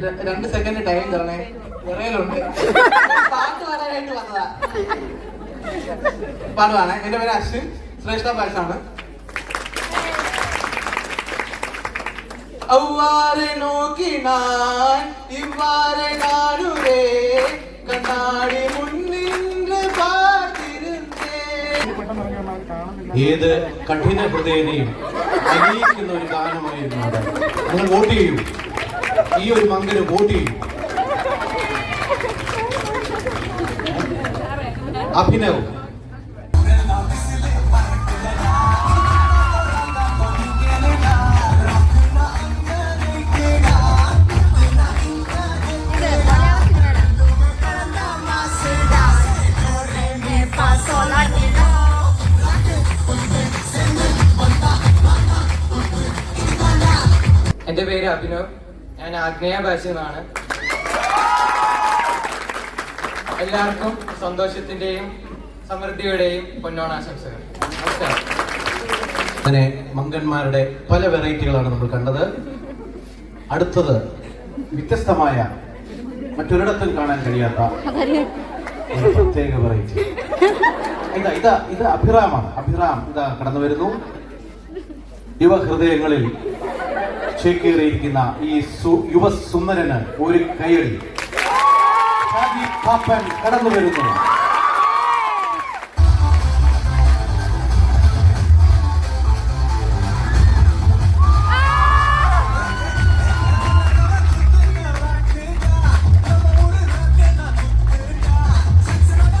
2 second time തരണേ. വിറയലുണ്ട്. പാട്ട് പാടാനായിട്ട് വന്നതാ. പാടുവാണ്. എന്റെ പേര് അശ്വിൻ, ശ്രേഷ്ഠ പായസാണ്. ഔവാറെ നോക്കിനാൻ ഇവ്വാറെ കാണുവേ കണ്ണാടി മുന്നിന്റെ പാത്തിരുന്നേ. ഏത് കഠിന ഹൃദയനെയും അണിയിക്കുന്ന ഒരു ഗാനമായിരുന്നു അത്. നിങ്ങൾ വോട്ട് ചെയ്യൂ, ഈ ഒരു മങ്കന് വോട്ട് ചെയ്യൂ. അഭിനവ് എൻ്റെ പേര് അഭിനവ്, ഞാൻ ആഗ്നേയ ബാച്ചിൽ നിന്നാണ്. എല്ലാവർക്കും സന്തോഷത്തിൻ്റെയും സമൃദ്ധിയുടെയും പൊന്നോണാശംസകൾ. നമസ്കാരം. അങ്ങനെ മങ്കന്മാരുടെ പല വെറൈറ്റികളാണ് നമ്മൾ കണ്ടത്. അടുത്തത് വ്യത്യസ്തമായ മറ്റൊരിടത്തും കാണാൻ കഴിയാത്ത ഒരു പ്രത്യേക വെറൈറ്റി. ഇത് അഭിറാമാണ്. അഭിറാം ഇതാ കടന്നു വരുന്നു. യുവഹൃദയങ്ങളിൽ ചേക്കേറിയിരിക്കുന്ന ഈ യുവ സുന്ദരന് ഒരു കൈയടി. പാപ്പൻ കടന്നു വരുന്നു.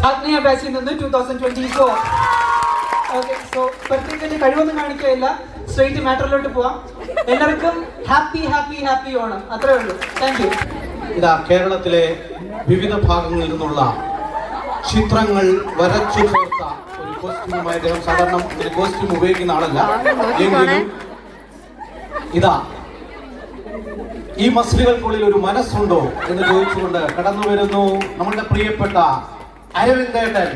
ആഗ്നേയ ബാച്ചിൽ നിന്ന് 2024. ഓക്കെ, സോ പ്രത്യേകിച്ച് കഴിവൊന്നും കാണിക്കുകയില്ല, സ്ട്രെയിറ്റ് മാറ്ററിലോട്ട് പോവാം. എല്ലാവർക്കും ഹാപ്പി ഹാപ്പി ഹാപ്പി ഓണം, അത്രേ ഉള്ളൂ. Thank you. ഇതാ കേരളത്തിലെ വിവിധ ഭാഗങ്ങളിൽ നിന്നുള്ള ചിത്രങ്ങൾ വരച്ചു ചേർത്ത ഒരു കോസ്റ്റ്യൂമായി അദ്ദേഹം സാധാരണ ഒരു കോസ്റ്റ്യൂം ഉപയോഗിക്കുന്ന ആളല്ല. എങ്കിലും ഇതാ ഈ മസിലുകൾക്കുള്ളിൽ ഒരു മനസ്സുണ്ടോ എന്ന് ചോദിച്ചുകൊണ്ട് കടന്നു വരുന്നു നമ്മളുടെ പ്രിയപ്പെട്ട അരവിന്ദേട്ടൻ.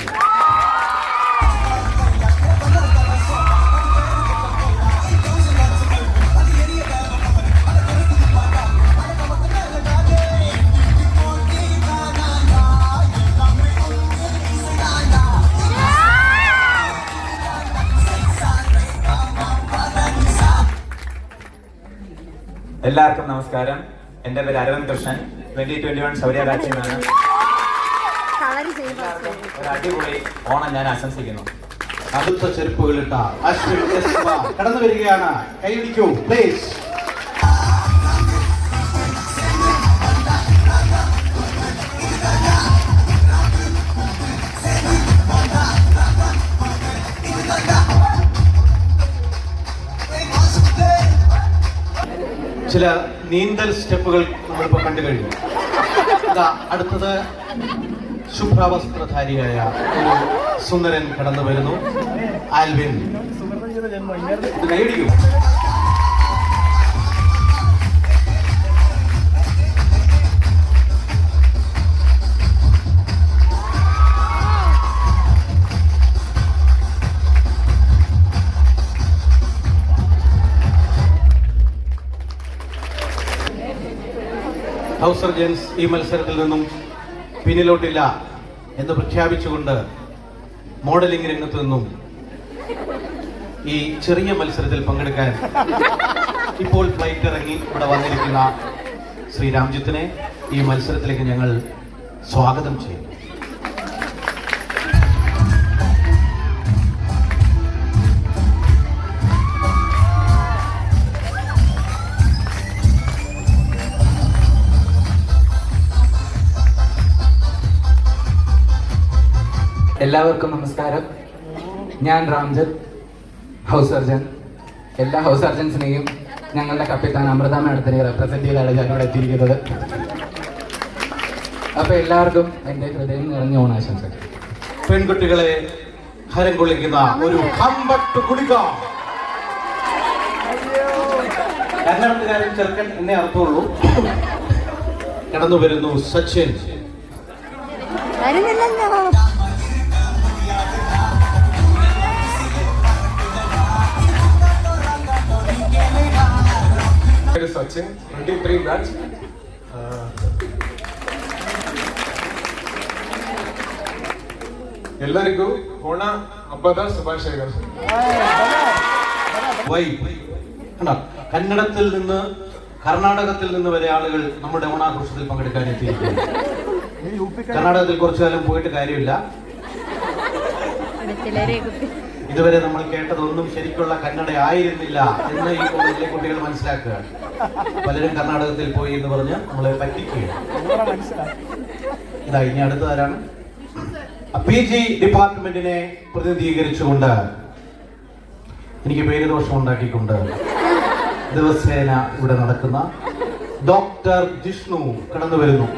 എല്ലാവർക്കും നമസ്കാരം. എൻ്റെ പേര് അരവിന്ദ് കൃഷ്ണൻ, 2021 ശൗര്യ ബാച്ചിൽ നിന്നാണ്. ഒരു അടിപൊളി ഓണം ഞാൻ ആശംസിക്കുന്നു. അടുത്ത ചെരുപ്പുകളിട്ട അശ്വിൻ കടന്നു വരികയാണ്. കൈയടിക്കൂ പ്ലീസ്. ചില നീന്തൽ സ്റ്റെപ്പുകൾ നമ്മളിപ്പോൾ കണ്ടു കഴിഞ്ഞു. അടുത്തത് ശുഭ്രവസ്ത്രധാരിയായ ഒരു സുന്ദരൻ കടന്നു വരുന്നു. ആൽവിൻ, കൈയടിക്കൂ. ഹൗസ് സർജൻസ് ഈ മത്സരത്തിൽ നിന്നും പിന്നിലോട്ടില്ല എന്ന് പ്രഖ്യാപിച്ചുകൊണ്ട് മോഡലിംഗ് രംഗത്ത് നിന്നും ഈ ചെറിയ മത്സരത്തിൽ പങ്കെടുക്കാൻ ഇപ്പോൾ ഫ്ലൈറ്റ് ഇറങ്ങി ഇവിടെ വന്നിരിക്കുന്ന ശ്രീ രാംജിത്തിനെ ഈ മത്സരത്തിലേക്ക് ഞങ്ങൾ സ്വാഗതം ചെയ്യുന്നു. എല്ലാവർക്കും നമസ്കാരം. ഞാൻ രാംജിത്ത്, ഹൗസ് സർജൻ. എല്ലാ ഹൗസ് സർജൻസിനെയും ഞങ്ങളുടെ കപ്പിത്താൻ അമൃത മാഡത്തിനെ റെപ്രസെന്റ് ചെയ്താണ് ഞാൻ ഇവിടെ എത്തിയിരിക്കുന്നത്. അപ്പോൾ എല്ലാവർക്കും എൻ്റെ ഹൃദയം നിറഞ്ഞ ഓണാശംസകൾ. പെൺകുട്ടികളെ ഹരം കൊള്ളിക്കുന്ന ഒരു കമ്പട്ട് കുളിക. കന്നഡത്തുകാരൻ ചെറുക്കൻ എന്നേ അർത്ഥമുള്ളൂ. കടന്നു വരുന്നു സച്ചിൻ. Sachin, 23 batch. ಎಲ್ಲರಿಗೂ ಓಣ ಹಬ್ಬದ ಶುಭಾಶಯಗಳು. കന്നഡത്തിൽ നിന്ന് കർണാടകത്തിൽ നിന്ന് വരെ ആളുകൾ നമ്മുടെ ഓണാഘോഷത്തിൽ പങ്കെടുക്കാൻ എത്തിയിരിക്കുന്നു. കർണാടകത്തിൽ കുറച്ചു കാലം പോയിട്ട് കാര്യമില്ല. ഇതുവരെ നമ്മൾ കേട്ടതൊന്നും ശരിക്കുള്ള കന്നഡ ആയിരുന്നില്ല എന്ന് ഈ കോളേജിലെ കുട്ടികൾ മനസ്സിലാക്കുക. പലരും കർണാടകത്തിൽ പോയി എന്ന് പറഞ്ഞ് നമ്മളെ പറ്റിക്കുകയാണ്. ഇതാ ഇനി അടുത്തതാരാണ്? PG ഡിപ്പാർട്ട്മെന്റിനെ പ്രതിനിധീകരിച്ചുകൊണ്ട് എനിക്ക് പേരുദോഷം ഉണ്ടാക്കിക്കൊണ്ട് ദിവസേന ഇവിടെ നടക്കുന്ന ഡോക്ടർ ജിഷ്ണു കടന്നു വരുന്നു.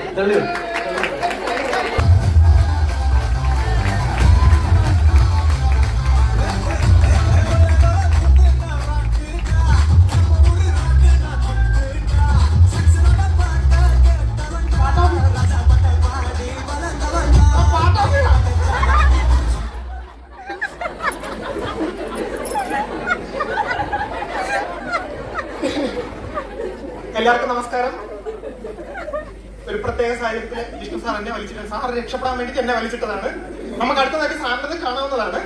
എല്ലാവർക്കും നമസ്കാരം. ഒരു പ്രത്യേക സാഹചര്യത്തിൽ വിഷ്ണു സാർ എന്നെ വലിച്ചിട്ടുണ്ട്. സാർ രക്ഷപ്പെടാൻ വേണ്ടി എന്നെ വലിച്ചിട്ടതാണ്. നമുക്ക് അടുത്തതായിട്ട് സാറിനെ കാണാവുന്നതാണ്.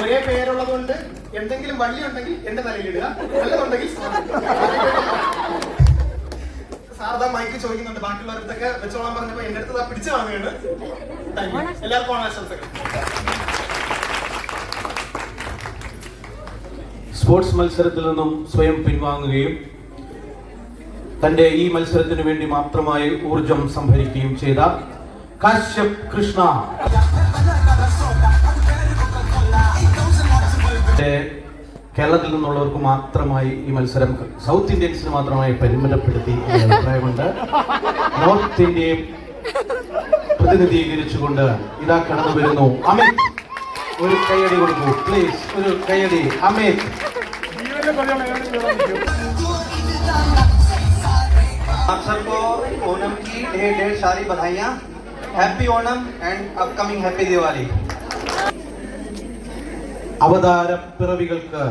ഒരേ പേരുള്ളത് കൊണ്ട് എന്തെങ്കിലും വള്ളി ഉണ്ടെങ്കിൽ എന്റെ തലയിലിടുക, നല്ലതുണ്ടെങ്കിൽ സാർ മൈക്ക് ചോദിക്കുന്നുണ്ട്. ബാക്കിയുള്ളവരടുത്തൊക്കെ വെച്ചോളാൻ പറഞ്ഞപ്പോ എന്റെ അടുത്ത് പിടിച്ചു വാങ്ങുകയാണ്. എല്ലാവർക്കും ഓണാശംസകൾ. സ്പോർട്സ് മത്സരത്തിൽ നിന്നും സ്വയം പിൻവാങ്ങുകയും തന്റെ ഈ മത്സരത്തിന് വേണ്ടി മാത്രമായി ഊർജം സംഭരിക്കുകയും ചെയ്ത കാശ്യപ് കൃഷ്ണ കേരളത്തിൽ നിന്നുള്ളവർക്ക് മാത്രമായി ഈ മത്സരം സൗത്ത് ഇന്ത്യൻസിന് മാത്രമായി പരിമിതപ്പെടുത്തി അഭിപ്രായമുണ്ട്. നോർത്ത് ഇന്ത്യയെ പ്രതിനിധീകരിച്ചുകൊണ്ട് ഇതാ കടന്നു വരുന്നു അമിത്. ഒരു കൈയടി കൊടുക്കൂ പ്ലീസ്, ഒരു കൈയടി അമിത്. आप सबको ओणम की ढेर सारी बधाइयाँ. Happy Onam and upcoming happy Diwali. അവതാര പിറവികൾക്ക്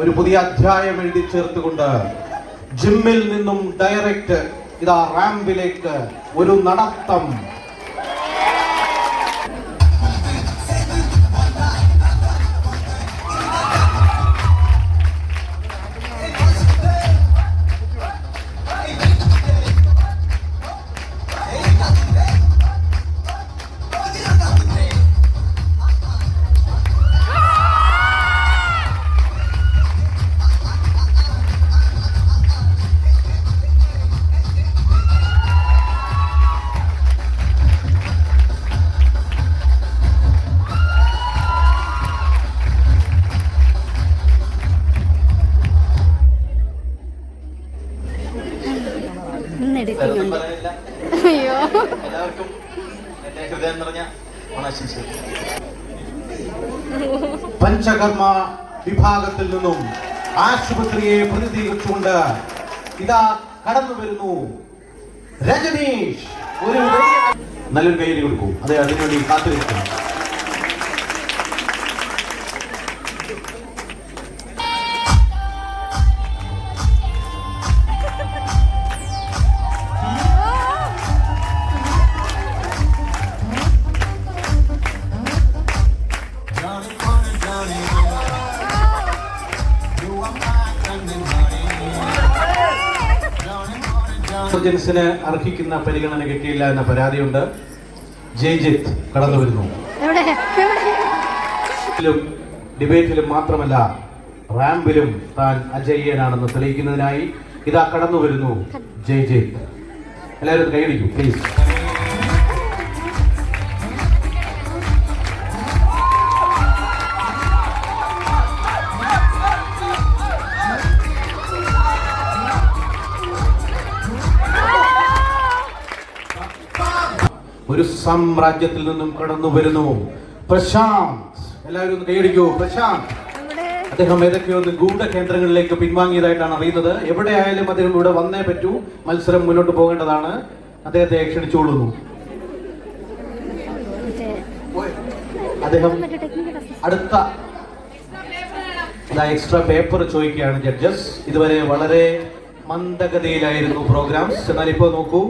ഒരു പുതിയ അധ്യായം എഴുതി ചേർത്തുകൊണ്ട് ജിമ്മിൽ നിന്നും ഡയറക്റ്റ് ഇതാ റാമ്പിലേക്ക് ഒരു നടത്തം. എല്ലാവർക്കും എന്റെ ഹൃദയം നിറഞ്ഞ ഓണാശംസകൾ. പഞ്ചകർമ്മ വിഭാഗത്തിൽ നിന്നും ആശുപത്രിയെ പ്രതിനിധീകരിച്ചുകൊണ്ട് ഇതാ കടന്നു വരുന്നു രജനീഷ്. ഒരു നല്ലൊരു കൈയ്യടി കൊടുക്കൂ. അതെ, അതിനുവേണ്ടി കാത്തിരിക്കുന്നു. സർജൻസിന് അർഹിക്കുന്ന പരിഗണന കിട്ടിയില്ല എന്ന പരാതിയുണ്ട്. ജയ്ജിത്ത് കടന്നു വരുന്നു. ഡിബേറ്റിലും മാത്രമല്ല റാമ്പിലും താൻ അജയ്യനാണെന്ന് തെളിയിക്കുന്നതിനായി ഇതാ കടന്നു വരുന്നു ജയ്ജിത്ത്. എല്ലാവരും കൈയടിക്കൂ പ്ലീസ്. ഒരു സാമ്രാജ്യത്തിൽ നിന്നും കടന്നു വരുന്നു പ്രശാന്ത്. എല്ലാവരും കൈയടിക്കൂ. പ്രശാന്ത് അദ്ദേഹം ഏതൊക്കെയോ ഗൂഢകേന്ദ്രങ്ങളിലേക്ക് പിൻവാങ്ങിയതായിട്ടാണ് അറിയുന്നത്. എവിടെയായാലും അദ്ദേഹം ഇവിടെ വന്നേ പറ്റൂ. മത്സരം മുന്നോട്ട് പോകേണ്ടതാണ്. അദ്ദേഹത്തെ ക്ഷണിച്ചുകൊള്ളുന്നു. അദ്ദേഹം അടുത്ത എക്സ്ട്രാ പേപ്പർ ചോദിക്കുകയാണ് ജഡ്ജസ്. ഇതുവരെ വളരെ മന്ദഗതിയിലായിരുന്നു പ്രോഗ്രാംസ്. എന്നാൽ ഇപ്പോൾ നോക്കൂ,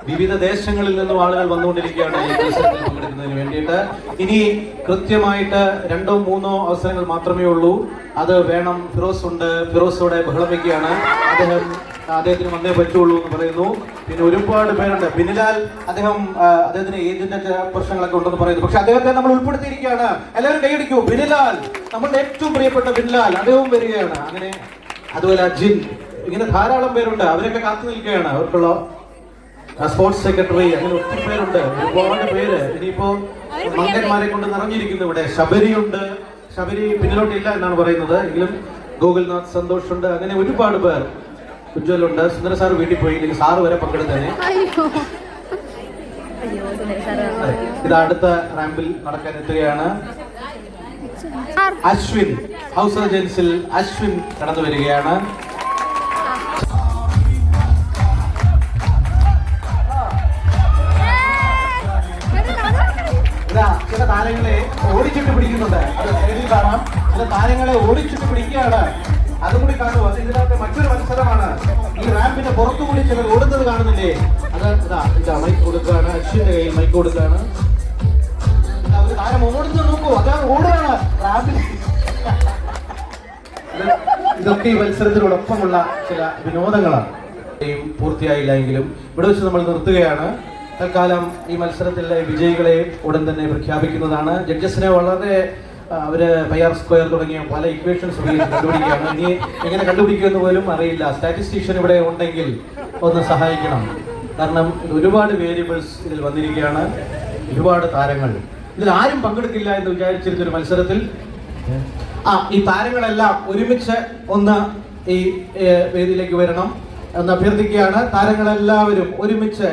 വിവിധ ദേശങ്ങളിൽ നിന്നും ആളുകൾ വന്നുകൊണ്ടിരിക്കുകയാണ് ഈ മത്സരത്തിൽ പങ്കെടുക്കുന്നതിന് വേണ്ടിയിട്ട്. ഇനി കൃത്യമായിട്ട് 2 or 3 അവസരങ്ങൾ മാത്രമേ ഉള്ളൂ. അത് വേണം. ഫിറോസ് ഉണ്ട്. ഫിറോസോടെ ബഹളം വയ്ക്കുകയാണ്. അദ്ദേഹത്തിന് വന്നേ പറ്റുള്ളൂ എന്ന് പറയുന്നു. പിന്നെ ഒരുപാട് പേരുണ്ട്. ബിനിലാൽ അദ്ദേഹത്തിന് ഏജിന്റെ ചില പ്രശ്നങ്ങളൊക്കെ ഉണ്ടെന്ന് പറയുന്നു. പക്ഷെ അദ്ദേഹത്തെ നമ്മൾ ഉൾപ്പെടുത്തിയിരിക്കുകയാണ്. എല്ലാവരും കൈയടിക്കൂ. ബിനിലാൽ, നമ്മളുടെ ഏറ്റവും പ്രിയപ്പെട്ട ബിനിലാൽ, അദ്ദേഹവും വരികയാണ്. അങ്ങനെ അതുപോലെ അജിൻ, ഇങ്ങനെ ധാരാളം പേരുണ്ട്. അവരൊക്കെ കാത്തു നിൽക്കുകയാണ്. അവർക്കുള്ള സ്പോർട്സ് സെക്രട്ടറി, അങ്ങനെ ഒത്തിരി പേരുണ്ട്. ഒരുപാട് പേര്. ഇനിയിപ്പോ മങ്കന്മാരെ കൊണ്ട് നിറഞ്ഞിരിക്കുന്നു ഇവിടെ. ശബരിയുണ്ട്. ശബരി പിന്നിലോട്ടില്ല എന്നാണ് പറയുന്നത്. എങ്കിലും ഗോകുൽനാഥ് സന്തോഷ് ഉണ്ട്. അങ്ങനെ ഒരുപാട് പേർ. ഉജ്ജ്വലുണ്ട്. സുന്ദര സാർ വീട്ടിൽ പോയി. ഇല്ലെങ്കിൽ സാറ് വരെ പങ്കെടുത്തേനെ. ഇത് അടുത്ത റാമ്പിൽ നടക്കാൻ എത്തുകയാണ്. അശ്വിൻ, ഹൗസ് സർജൻസിൽ അശ്വിൻ കടന്നു വരികയാണ്. ചില താരങ്ങളെ ഓടിച്ചിട്ട് പിടിക്കുന്നുണ്ട്. അത് സൈഡിൽ കാണാം. ചില താരങ്ങളെ ഓടിച്ചിട്ട് പിടിക്കുകയാണ്. അതുകൂടി കാണുമോ? അത് ഇതിനകത്ത് മറ്റൊരു മത്സരമാണ്. ഈ റാമ്പിന്റെ പുറത്തുകൂടി ചിലർ ഓടുന്നത് കാണുന്നില്ലേ? അത് ഇതാ മൈക്ക് കൊടുക്കുകയാണ്. അശ്വിന്റെ കയ്യിൽ മൈക്ക് കൊടുക്കുകയാണ്. ഒരു താരം ഓടുന്നത് നോക്കൂ. അതാണ് ഓടുകയാണ് റാമ്പിൽ. ഇതൊക്കെ ഈ മത്സരത്തിനോടൊപ്പമുള്ള ചില വിനോദങ്ങളാണ്. പൂർത്തിയായില്ല എങ്കിലും ഇവിടെ വെച്ച് നമ്മൾ നിർത്തുകയാണ്. തൽക്കാലം ഈ മത്സരത്തിലെ വിജയികളെ ഉടൻ തന്നെ പ്രഖ്യാപിക്കുന്നതാണ്. ജഡ്ജസിനെ വളരെ അവര് പയ്യാർ സ്ക്വയർ തുടങ്ങിയ പല ഇക്വേഷൻസ് കണ്ടുപിടിക്കുകയാണ്. ഇനി എങ്ങനെ കണ്ടുപിടിക്കുമെന്ന് പോലും അറിയില്ല. സ്റ്റാറ്റിസ്റ്റീഷ്യൻ ഇവിടെ ഉണ്ടെങ്കിൽ ഒന്ന് സഹായിക്കണം. കാരണം ഒരുപാട് വേരിയബിൾസ് ഇതിൽ വന്നിരിക്കുകയാണ്. ഒരുപാട് താരങ്ങൾ. ഇതിൽ ആരും പങ്കെടുക്കില്ല എന്ന് വിചാരിച്ചിരുന്നൊരു മത്സരത്തിൽ ഈ താരങ്ങളെല്ലാം ഒരുമിച്ച് ഒന്ന് ഈ വേദിയിലേക്ക് വരണം എന്ന് അഭ്യർത്ഥിക്കുകയാണ്. താരങ്ങളെല്ലാവരും ഒരുമിച്ച്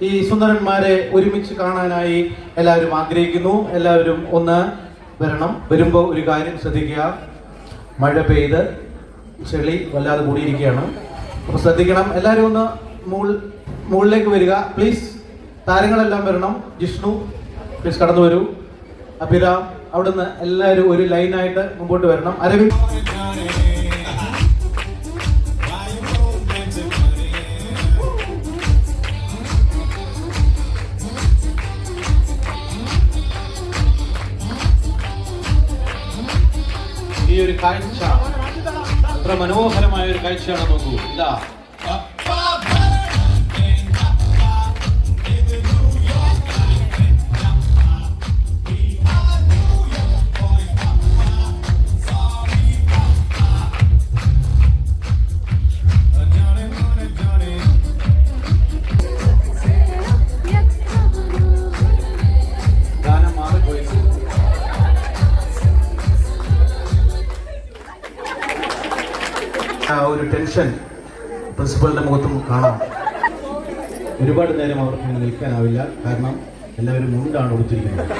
ഈ സുന്ദരന്മാരെ ഒരുമിച്ച് കാണാനായി എല്ലാവരും ആഗ്രഹിക്കുന്നു. എല്ലാവരും ഒന്ന് വരണം. വരുമ്പോൾ ഒരു കാര്യം ശ്രദ്ധിക്കുക. മഴ പെയ്ത് ചെളി വല്ലാതെ കൂടിയിരിക്കുകയാണ്. അപ്പോൾ ശ്രദ്ധിക്കണം. എല്ലാവരും ഒന്ന് മുകളിലേക്ക് വരിക പ്ലീസ്. താരങ്ങളെല്ലാം വരണം. ജിഷ്ണു പ്ലീസ് കടന്നു വരൂ. അഭിരാം, അവിടുന്ന് എല്ലാവരും ഒരു ലൈനായിട്ട് മുമ്പോട്ട് വരണം. അരവിന്ദ്, ഈ ഒരു കാഴ്ച അത്ര മനോഹരമായ ഒരു കാഴ്ചയാണ്. നോക്കൂ. ഇതാ ഒരു ടെൻഷൻ പ്രിൻസിപ്പലിന്റെ മുഖത്തും കാണാം. ഒരുപാട് നേരം അവർക്ക് നിൽക്കാനാവില്ല. കാരണം എല്ലാവരും മുണ്ടാണ് കൊടുത്തിരിക്കുന്നത്.